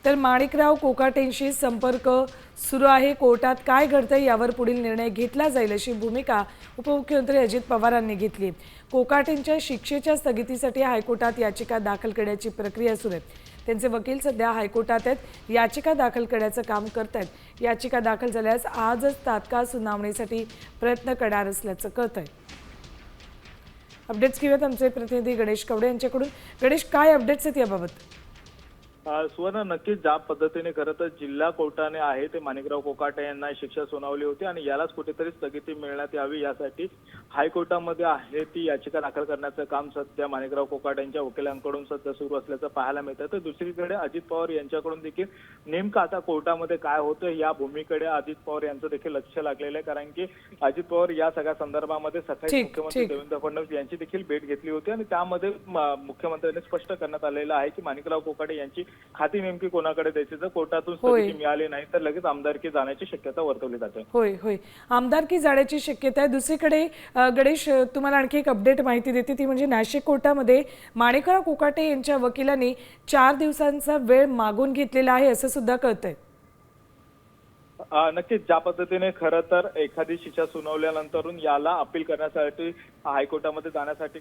तर माणिकराव कोकाटेंशी संपर्क सुरू आहे। कोर्टात काय घडतंय यावर पुढील निर्णय घेतला जाईल अशी भूमिका उपमुख्यमंत्री अजित पवारांनी घेतली। कोकाटेंच्या शिक्षेच्या स्थगितीसाठी हायकोर्टात याचिका दाखल करण्याची प्रक्रिया सुरू आहे। त्यांचे वकील सध्या हायकोर्टात आहेत, याचिका दाखल करण्याचं काम करतायत। याचिका दाखल झाल्यास आजच तात्काळ सुनावणीसाठी प्रयत्न करणार असल्याचं कळतंय। अपडेट्स घेऊयात आमचे प्रतिनिधी गणेश कवडे यांच्याकडून। गणेश, काय अपडेट्स आहेत याबाबत? सुवर्ण, नक्कीच ज्या पद्धतीने खरं तर जिल्हा कोर्टाने आहे ते माणिकराव कोकाटे यांना शिक्षा सुनावली होती आणि यालाच कुठेतरी स्थगिती मिळण्यात यावी यासाठी हायकोर्टामध्ये आहे ती याचिका दाखल करण्याचं काम सध्या माणिकराव कोकाटे यांच्या वकिलांकडून सध्या सुरू असल्याचं पाहायला मिळतं। तर दुसरीकडे अजित पवार यांच्याकडून देखील नेमकं आता कोर्टामध्ये काय होतं या भूमीकडे अजित पवार यांचं देखील लक्ष लागलेलं आहे, कारण की अजित पवार या सगळ्या संदर्भामध्ये सकाळी मुख्यमंत्री देवेंद्र फडणवीस यांची देखील भेट घेतली होती आणि त्यामध्ये मुख्यमंत्र्यांनी स्पष्ट करण्यात आलेलं आहे की माणिकराव कोकाटे यांची खाती नेमकी कोणाकडे द्यायची, जर कोर्टातून स्थगिती मिळाली नाही तर लगेच आमदारकी जाण्याची शक्यता वर्तवली जाते। होय, आमदारकी जाण्याची शक्यता आहे। दुसरीकडे गणेश, तुम्हाला आणखी एक अपडेट माहिती देते, ती म्हणजे नाशिक कोर्टामध्ये माणिकराव कोकाटे यांच्या वकिलांनी 4 दिवसांचा वेळ मागून घेतलेला आहे असं सुद्धा कळतंय। नक्कीच ज्या पद्धतीने खरं तर एखादी शिक्षा सुनावल्यानंतरून याला अपील करण्यासाठी हायकोर्टामध्ये जाण्यासाठी